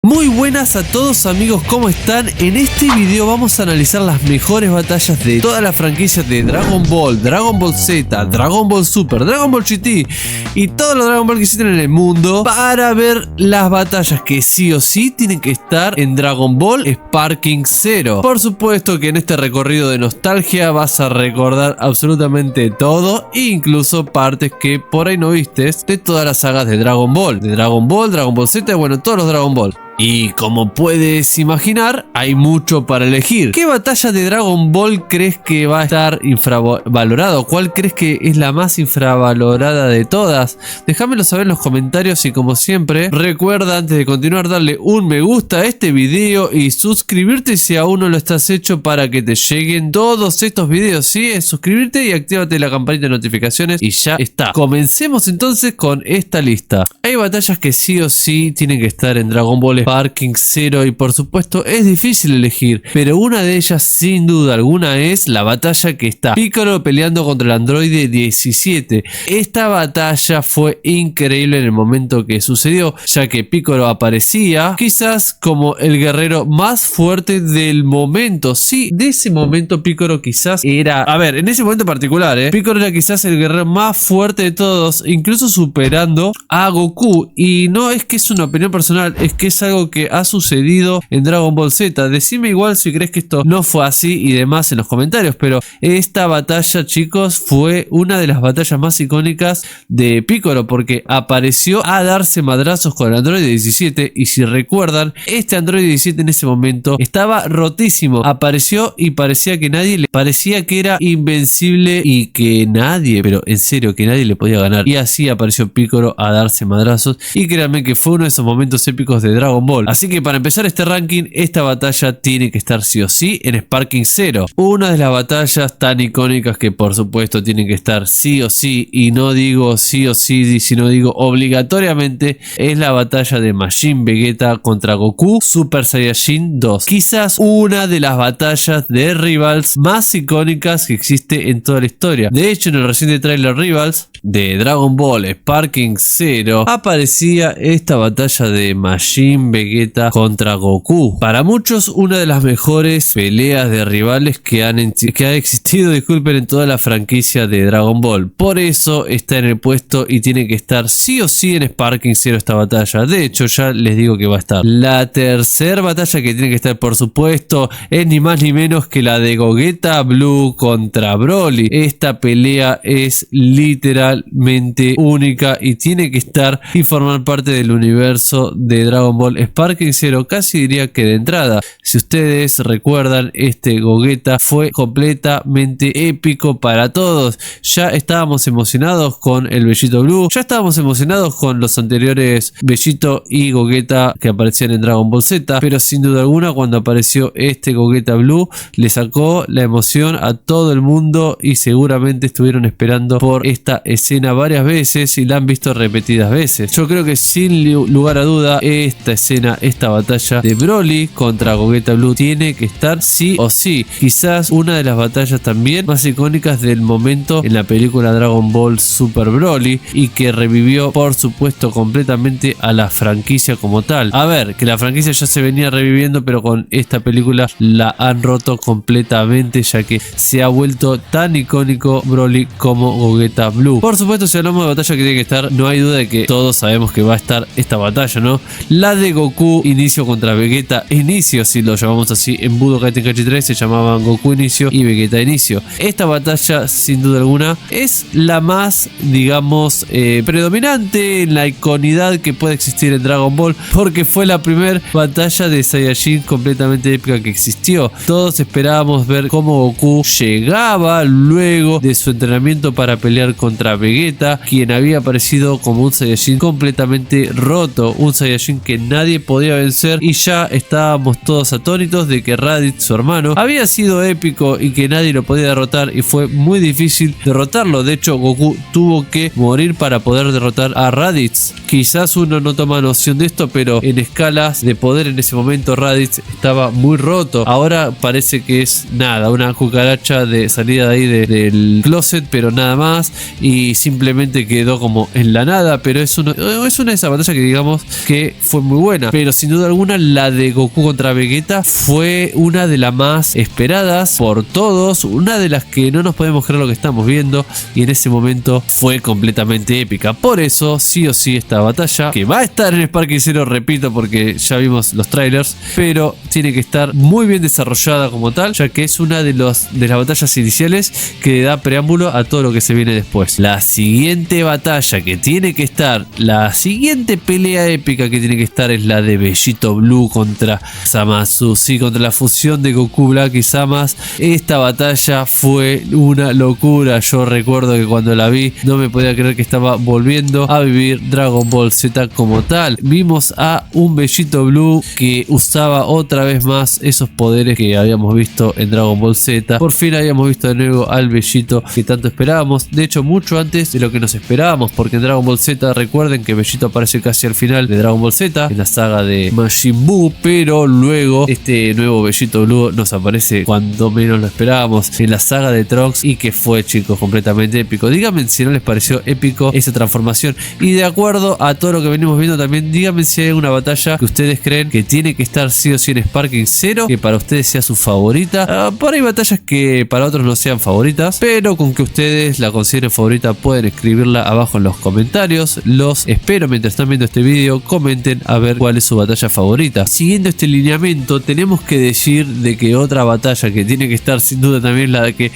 Muy buenas a todos amigos, ¿cómo están? En este video vamos a analizar las mejores batallas de toda la franquicia de Dragon Ball, Dragon Ball Z, Dragon Ball Super, Dragon Ball GT y todos los Dragon Ball que existen en el mundo, para ver las batallas que sí o sí tienen que estar en Dragon Ball Sparking Zero. Por supuesto que en este recorrido de nostalgia vas a recordar absolutamente todo, incluso partes que por ahí no vistes de todas las sagas de Dragon Ball, Dragon Ball Z, bueno, todos los Dragon Ball. Y como puedes imaginar, hay mucho para elegir. ¿Qué batalla de Dragon Ball crees que va a estar infravalorado? ¿Cuál crees que es la más infravalorada de todas? Déjamelo saber en los comentarios y como siempre, recuerda antes de continuar darle un me gusta a este video y suscribirte si aún no lo estás hecho para que te lleguen todos estos videos, ¿sí? Es suscribirte y actívate la campanita de notificaciones y ya está. Comencemos entonces con esta lista. Hay batallas que sí o sí tienen que estar en Dragon Ball Sparking Zero y por supuesto es difícil elegir, pero una de ellas sin duda alguna es la batalla que está Piccolo peleando contra el androide 17. Esta batalla fue increíble en el momento que sucedió, ya que Piccolo aparecía quizás como el guerrero más fuerte del momento. Sí, de ese momento Piccolo quizás era, en ese momento particular, Piccolo era quizás el guerrero más fuerte de todos, incluso superando a Goku. Y no es que es una opinión personal, es que es algo que ha sucedido en Dragon Ball Z. Decime igual si crees que esto no fue así y demás en los comentarios, pero esta batalla, chicos, fue una de las batallas más icónicas de Piccolo, porque apareció a darse madrazos con el androide 17 y si recuerdan, este androide 17 en ese momento estaba rotísimo, apareció y parecía que parecía que era invencible y que nadie, pero en serio, que nadie le podía ganar, y así apareció Piccolo a darse madrazos y créanme que fue uno de esos momentos épicos de Dragon Ball. Así que para empezar este ranking, esta batalla tiene que estar sí o sí en Sparking Zero. Una de las batallas tan icónicas que por supuesto tienen que estar sí o sí, y no digo sí o sí, sino digo obligatoriamente, es la batalla de Majin Vegeta contra Goku Super Saiyajin 2. Quizás una de las batallas de Rivals más icónicas que existe en toda la historia. De hecho, en el reciente trailer Rivals de Dragon Ball Sparking Zero aparecía esta batalla de Majin Vegeta contra Goku. Para muchos, una de las mejores peleas de rivales que ha existido, disculpen, en toda la franquicia de Dragon Ball. Por eso está en el puesto y tiene que estar sí o sí en Sparking Zero esta batalla. De hecho, ya les digo que va a estar. La tercera batalla que tiene que estar, por supuesto, es ni más ni menos que la de Gogeta Blue contra Broly. Esta pelea es literalmente única y tiene que estar y formar parte del universo de Dragon Ball Sparking Zero, casi diría que de entrada. Si ustedes recuerdan, este Gogeta fue completamente épico para todos. Ya estábamos emocionados con el Vegito Blue, ya estábamos emocionados con los anteriores Vegito y Gogeta que aparecían en Dragon Ball Z, pero sin duda alguna cuando apareció este Gogeta Blue le sacó la emoción a todo el mundo y seguramente estuvieron esperando por esta escena varias veces y la han visto repetidas veces. Yo creo que sin lugar a duda esta escena, esta batalla de Broly contra Gogeta Blue tiene que estar sí o sí. Quizás una de las batallas también más icónicas del momento en la película Dragon Ball Super Broly y que revivió por supuesto completamente a la franquicia como tal. Que la franquicia ya se venía reviviendo, pero con esta película la han roto completamente, ya que se ha vuelto tan icónico Broly como Gogeta Blue. Por supuesto, si hablamos de batalla que tiene que estar, no hay duda de que todos sabemos que va a estar esta batalla, ¿no? La de Goku Inicio contra Vegeta Inicio, si lo llamamos así en Budokai Tenkaichi 3 se llamaban Goku Inicio y Vegeta Inicio. Esta batalla sin duda alguna es la más, digamos, predominante en la iconidad que puede existir en Dragon Ball, porque fue la primera batalla de Saiyajin completamente épica que existió. Todos esperábamos ver cómo Goku llegaba luego de su entrenamiento para pelear contra Vegeta, quien había aparecido como un Saiyajin completamente roto, un Saiyajin que nadie podía vencer, y ya estábamos todos atónitos de que Raditz, su hermano, había sido épico y que nadie lo podía derrotar y fue muy difícil derrotarlo. De hecho, Goku tuvo que morir para poder derrotar a Raditz. Quizás uno no toma noción de esto, pero en escalas de poder en ese momento Raditz estaba muy roto. Ahora parece que es nada, una cucaracha de salida de ahí del closet, pero nada más, y simplemente quedó como en la nada. Pero es una de esas batallas que digamos que fue muy buena. buena, pero sin duda alguna la de Goku contra Vegeta fue una de las más esperadas por todos, una de las que no nos podemos creer lo que estamos viendo, y en ese momento fue completamente épica. Por eso, sí o sí, esta batalla, que va a estar en Sparking Zero, repito, porque ya vimos los trailers, pero tiene que estar muy bien desarrollada como tal, ya que es una de las batallas iniciales que da preámbulo a todo lo que se viene después. La siguiente batalla que tiene que estar, la siguiente pelea épica que tiene que estar, es la de Vegito Blue contra Zamasu, sí, contra la fusión de Goku Black y Zamasu. Esta batalla fue una locura. Yo recuerdo que cuando la vi no me podía creer que estaba volviendo a vivir Dragon Ball Z como tal. Vimos a un Vegito Blue que usaba otra vez más esos poderes que habíamos visto en Dragon Ball Z. Por fin habíamos visto de nuevo al Vegito que tanto esperábamos, de hecho mucho antes de lo que nos esperábamos, porque en Dragon Ball Z recuerden que Vegito aparece casi al final de Dragon Ball Z en la saga de Majin Buu, pero luego este nuevo Vegito Blue nos aparece cuando menos lo esperábamos en la saga de Trunks, y que fue, chicos, completamente épico. Díganme si no les pareció épico esa transformación, y de acuerdo a todo lo que venimos viendo también, díganme si hay una batalla que ustedes creen que tiene que estar sí o sí en Sparking Zero, que para ustedes sea su favorita. Por ahí batallas que para otros no sean favoritas, pero con que ustedes la consideren favorita pueden escribirla abajo en los comentarios. Los espero mientras están viendo este video, comenten a ver cuál es su batalla favorita. Siguiendo este lineamiento, tenemos que decir de que otra batalla que tiene que estar sin duda también la de que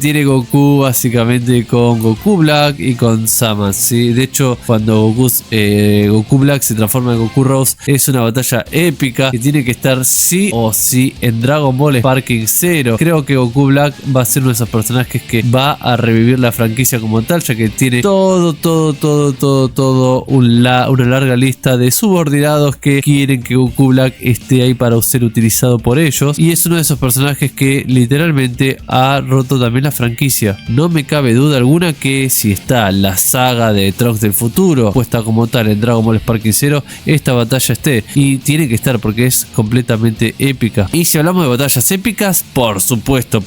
tiene Goku básicamente con Goku Black y con Zamasu, ¿sí? De hecho, cuando Goku Black se transforma en Goku Rose, es una batalla épica que tiene que estar sí o sí en Dragon Ball Sparking Zero. Creo que Goku Black va a ser uno de esos personajes que va a revivir la franquicia como tal, ya que tiene una larga lista de subordinados que quieren que Goku Black esté ahí para ser utilizado por ellos, y es uno de esos personajes que literalmente ha roto también la franquicia. No me cabe duda alguna que si está la saga de Trunks del futuro puesta como tal en Dragon Ball Sparking Zero, esta batalla esté, y tiene que estar porque es completamente épica. Y si hablamos de batallas épicas, por supuesto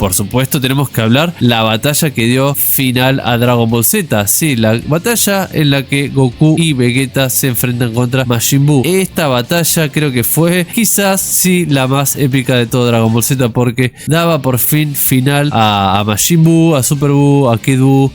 tenemos que hablar la batalla que dio final a Dragon Ball Z, sí, la batalla en la que Goku y Vegeta se enfrentan contra Majin Buu. Esta batalla creo que fue quizás sí la más épica de todo Dragon Ball Z, porque daba por fin final a Majin Buu, a Super Buu, a Kid Buu,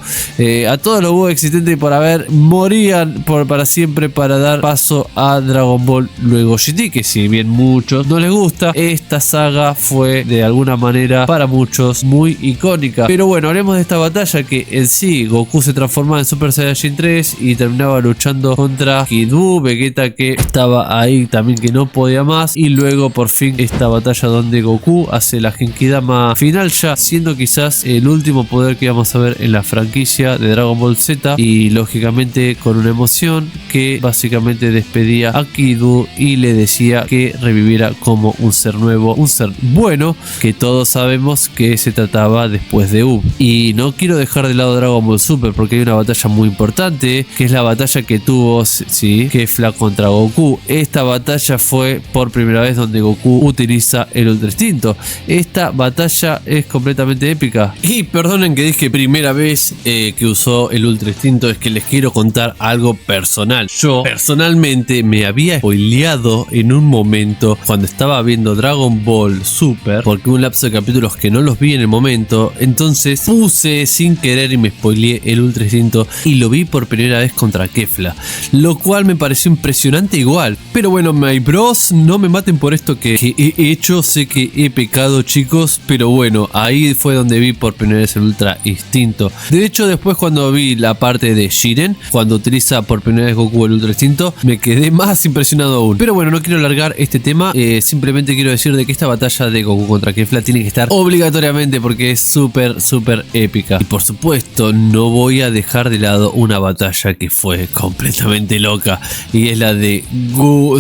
a todos los Buu existentes por haber, morían para siempre para dar paso a Dragon Ball luego GT, que si bien muchos no les gusta, esta saga fue de alguna manera para muchos muy icónica. Pero bueno, hablemos de esta batalla que en sí Goku se transformaba en Super Saiyajin 3 y terminaba luchando contra Kid Buu, Vegeta que estaba ahí también que no podía más, y luego por fin esta batalla donde Goku hace la Genkidama final, ya siendo quizás el último poder que íbamos a ver en la franquicia de Dragon Ball Z, y lógicamente con una emoción que básicamente despedía a Kid Buu y le decía que reviviera como un ser nuevo, un ser bueno, que todos sabemos que se trataba después de U. Y no quiero dejar de lado Dragon Ball Super porque hay una batalla muy importante, que es la batalla que tuvo Kefla contra Goku. Esta batalla fue por primera vez donde Goku utiliza el Ultra Instinto. Esta batalla es completamente épica. Y perdonen que dije primera vez que usó el Ultra Instinto, es que les quiero contar algo personal. Yo personalmente me había spoileado en un momento cuando estaba viendo Dragon Ball Super, porque un lapso de capítulos que no los vi en el momento, entonces puse sin querer y me spoileé el Ultra Instinto y lo vi por primera vez contra Kefla, lo cual me pareció impresionante igual. Pero bueno, my bros, no me maten por esto que he hecho, sé que he pecado, chicos, pero bueno, ahí fue donde vi por primera vez el Ultra Instinto. De hecho, después cuando vi la parte de Jiren, cuando utiliza por primera vez Goku el Ultra Instinto, me quedé más impresionado aún. Pero bueno, no quiero alargar este tema, simplemente quiero decir de que esta batalla de Goku contra Kefla tiene que estar obligatoriamente porque es súper épica. Y por supuesto, no voy a dejar de lado una batalla que fue completamente loca, y es la de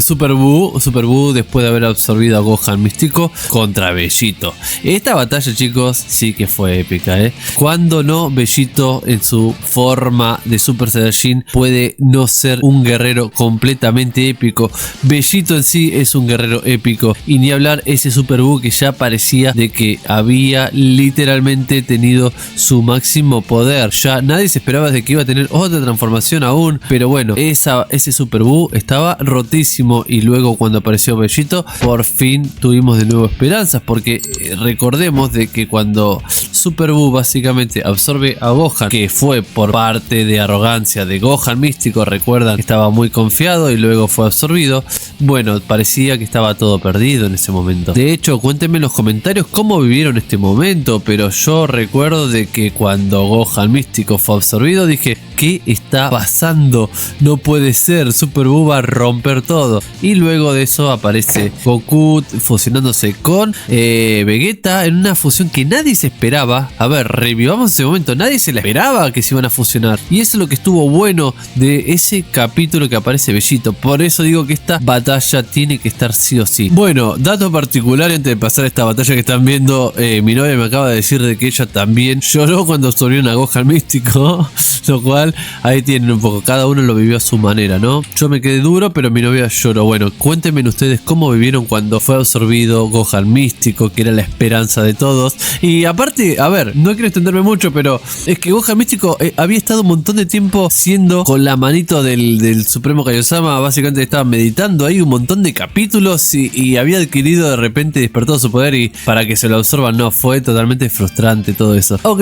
Super Buu después de haber absorbido a Gohan Místico contra Vegito. Esta batalla, chicos, sí que fue épica, Cuando no, Vegito en su forma de Super Saiyajin puede no ser un guerrero completamente épico. Vegito en sí es un guerrero épico, y ni hablar ese Super Buu que ya parecía de que había literalmente tenido su máximo poder. Ya nadie se esperaba de que iba a tener otra transformación aún, pero bueno, ese Super Buu estaba rotísimo. buenísimo, y luego cuando apareció Bellito, por fin tuvimos de nuevo esperanzas, porque recordemos de que cuando Super Buu básicamente absorbe a Gohan, que fue por parte de arrogancia de Gohan místico, recuerdan que estaba muy confiado y luego fue absorbido. Bueno, parecía que estaba todo perdido en ese momento. De hecho, cuéntenme en los comentarios cómo vivieron este momento, pero yo recuerdo de que cuando Gohan místico fue absorbido dije, ¿qué está pasando? No puede ser, Super Buu va a romper todo. Y luego de eso aparece Goku fusionándose con Vegeta en una fusión que nadie se esperaba. A ver, revivamos ese momento, nadie se la esperaba que se iban a fusionar. Y eso es lo que estuvo bueno de ese capítulo que aparece Bellito. Por eso digo que esta batalla tiene que estar sí o sí. Bueno, dato particular antes de pasar a esta batalla que están viendo, mi novia me acaba de decir de que ella también lloró cuando absorbieron a Gohan místico, lo cual ahí tienen un poco, cada uno lo vivió a su manera, ¿no? Yo me quedé duro, pero mi novia lloró. Bueno, cuéntenme ustedes cómo vivieron cuando fue absorbido Gohan místico, que era la esperanza de todos. Y aparte, a ver, no quiero extenderme mucho, pero es que Gohan místico había estado un montón de tiempo siendo con la manito del Supremo Kaiosama, básicamente estaba meditando ahí un montón de capítulos y había adquirido de repente, despertado su poder, y para que se lo absorban, no, fue totalmente frustrante todo eso. Ok,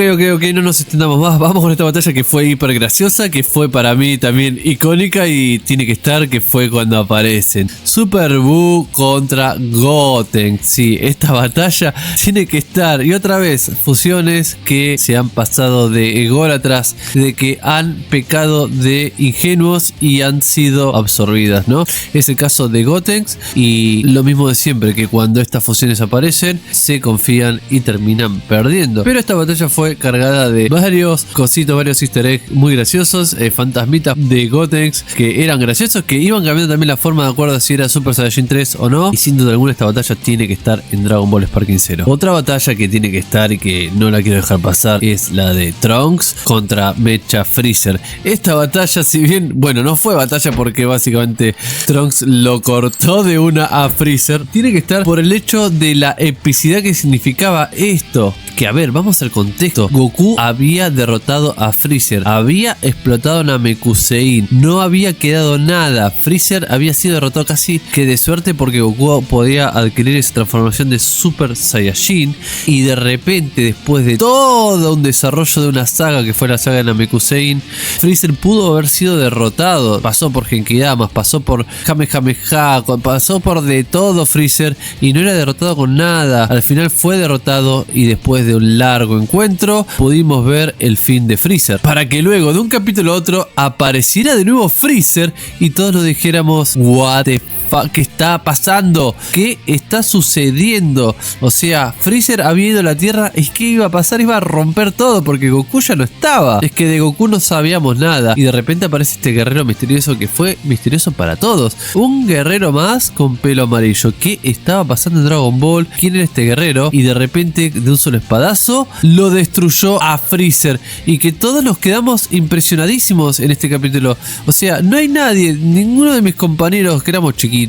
no nos extendamos más, vamos con esta batalla que fue hiper graciosa, que fue para mí también icónica y tiene que estar, que fue cuando aparecen Super Buu contra Goten. Sí, esta batalla tiene que estar, y otra vez, fusiones que se han pasado de ególatras, de que han pecado de ingenuos y han sido absorbidas, ¿no? Es el caso de Goten, y lo mismo de siempre, que cuando estas fusiones aparecen, se confían y terminan perdiendo. Pero esta batalla fue cargada de varios cositos, varios easter eggs muy graciosos, fantasmitas de Goten que eran graciosos, que iban cambiando también la forma de acuerdo a si era Super Saiyajin 3 o no, y sin duda alguna esta batalla tiene que estar en Dragon Ball Sparking Zero. Otra batalla que tiene que estar y que no la quiero dejar pasar es la de Trunks contra Mecha Freezer. Esta batalla, si bien, bueno, no fue batalla porque básicamente Trunks lo cortó de una a Freezer, tiene que estar por el hecho de la epicidad que significaba esto. Que a ver, vamos al contexto. Goku había derrotado a Freezer, había explotado Namekusein, no había quedado nada. Freezer había sido derrotado casi que de suerte porque Goku podía adquirir esa transformación de Super Saiyajin, y de repente, después de todo un desarrollo de una saga que fue la saga de Namekusein, Freezer pudo haber sido derrotado. Pasó por Genkidamas, pasó por Kamehameha, pasó por de todo Freezer y no era derrotado con nada. Al final fue derrotado, y después de un largo encuentro pudimos ver el fin de Freezer, para que luego de un capítulo a otro apareciera de nuevo Freezer y todos nos dijéramos what the fuck, ¿qué está pasando? ¿Qué está sucediendo? O sea, Freezer había ido a la Tierra, ¿y qué iba a pasar? Iba a romper todo porque Goku ya no estaba. Es que de Goku no sabíamos nada, y de repente aparece este guerrero misterioso que fue misterioso para todos, un guerrero más con pelo amarillo. ¿Qué estaba pasando en Dragon Ball? ¿Quién era este guerrero? Y de repente, de un solo espadazo, lo destruyó a Freezer, y que todos nos quedamos impresionadísimos en este capítulo. O sea, no hay nadie, ninguno de mis compañeros que éramos chiquitos,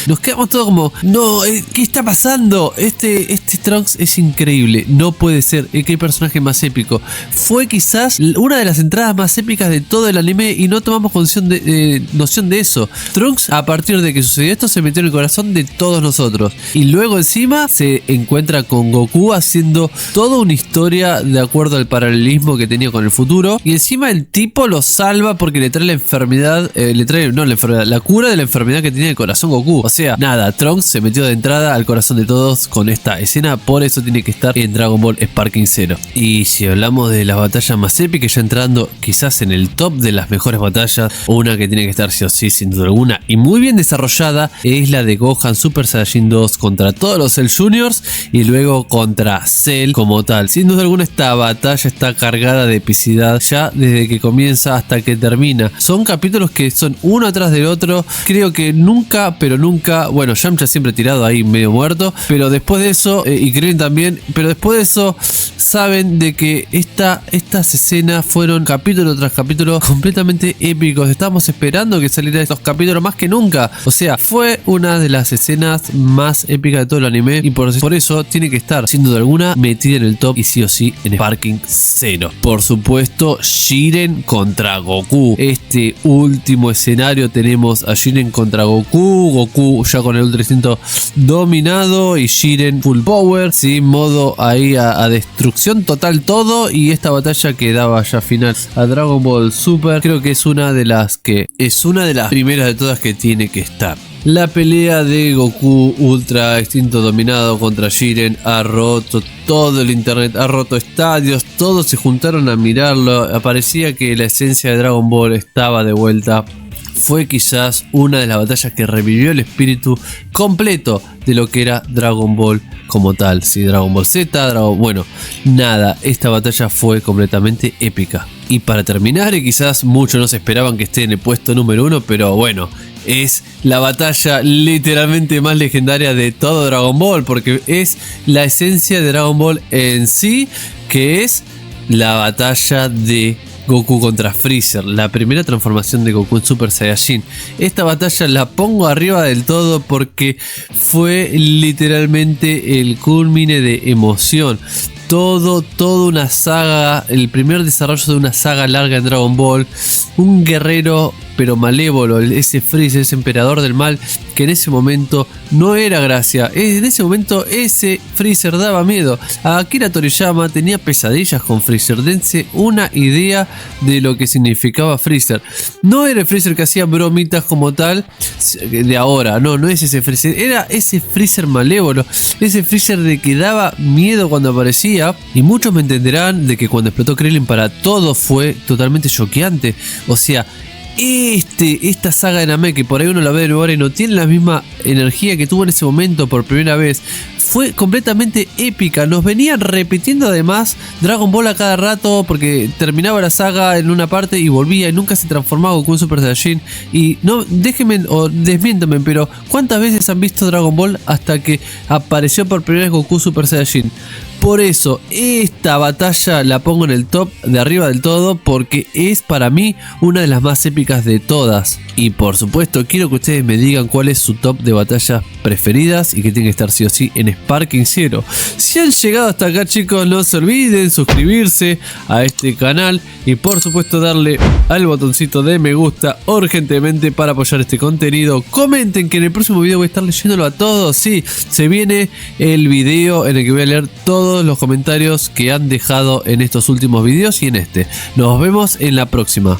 nos quedamos todos como, no, ¿qué está pasando? Este Trunks es increíble, no puede ser, qué personaje más épico. Fue quizás una de las entradas más épicas de todo el anime y no tomamos noción de eso. Trunks, a partir de que sucedió esto, se metió en el corazón de todos nosotros, y luego encima se encuentra con Goku haciendo toda una historia de acuerdo al paralelismo que tenía con el futuro, y encima el tipo lo salva porque le trae la enfermedad, la cura de la enfermedad que tenía el corazón Goku. O sea, nada, Trunks se metió de entrada al corazón de todos con esta escena, por eso tiene que estar en Dragon Ball Sparking Zero. Y si hablamos de las batallas más épicas, ya entrando quizás en el top de las mejores batallas, una que tiene que estar sí o sí, sin duda alguna, y muy bien desarrollada, es la de Gohan Super Saiyajin 2 contra todos los Cell Juniors, y luego contra Cell como tal. Sin duda alguna esta batalla está cargada de epicidad ya desde que comienza hasta que termina. Son capítulos que son uno atrás del otro. Creo que nunca, bueno, Yamcha siempre tirado ahí medio muerto, pero después de eso, y Krillin también, pero después de eso saben de que estas escenas fueron capítulo tras capítulo completamente épicos. Estábamos esperando que saliera estos capítulos más que nunca. O sea, fue una de las escenas más épicas de todo el anime, y por eso tiene que estar sin duda alguna metido deciden el top y sí o sí en Sparking 0. Por supuesto, Jiren contra Goku. Este último escenario tenemos a Jiren contra Goku. Goku ya con el Ultra Instinto dominado y Jiren full power, ¿sí? Modo ahí a destrucción total todo. Y esta batalla que daba ya final a Dragon Ball Super, creo que es una de las primeras de todas que tiene que estar. La pelea de Goku Ultra Instinto dominado contra Jiren ha roto todo el internet, ha roto estadios, todos se juntaron a mirarlo, parecía que la esencia de Dragon Ball estaba de vuelta. Fue quizás una de las batallas que revivió el espíritu completo de lo que era Dragon Ball como tal. Sí, Dragon Ball Z, esta batalla fue completamente épica. Y para terminar, y quizás muchos no se esperaban que esté en el puesto número 1, pero bueno, es la batalla literalmente más legendaria de todo Dragon Ball, porque es la esencia de Dragon Ball en sí, que es la batalla de Goku contra Freezer, la primera transformación de Goku en Super Saiyajin. Esta batalla la pongo arriba del todo porque fue literalmente el culmine de emoción. Toda una saga, el primer desarrollo de una saga larga en Dragon Ball. Un guerrero pero malévolo, ese Freezer, ese emperador del mal, que en ese momento no era gracia. En ese momento ese Freezer daba miedo. A Akira Toriyama tenía pesadillas con Freezer. Dense una idea de lo que significaba Freezer. No era el Freezer que hacía bromitas como tal de ahora, no es ese Freezer. Era ese Freezer malévolo, ese Freezer de que daba miedo cuando aparecía. Y muchos me entenderán de que cuando explotó Krillin para todos fue totalmente choqueante. O sea, esta saga de Namek, que por ahí uno la ve de nuevo ahora y no tiene la misma energía que tuvo en ese momento por primera vez, fue completamente épica. Nos venían repitiendo además Dragon Ball a cada rato, porque terminaba la saga en una parte y volvía y nunca se transformaba Goku en Super Saiyajin. Y no, déjenme o desmiéntame, pero ¿cuántas veces han visto Dragon Ball hasta que apareció por primera vez Goku Super Saiyajin? Por eso esta batalla la pongo en el top de arriba del todo, porque es para mí una de las más épicas de todas. Y por supuesto quiero que ustedes me digan cuál es su top de batallas preferidas y que tiene que estar sí o sí en Sparking 0. Si han llegado hasta acá, chicos, no se olviden suscribirse a este canal y por supuesto darle al botoncito de me gusta urgentemente para apoyar este contenido. Comenten, que en el próximo video voy a estar leyéndolo a todos. Sí, se viene el video en el que voy a leer todos los comentarios que han dejado en estos últimos videos y en este. Nos vemos en la próxima.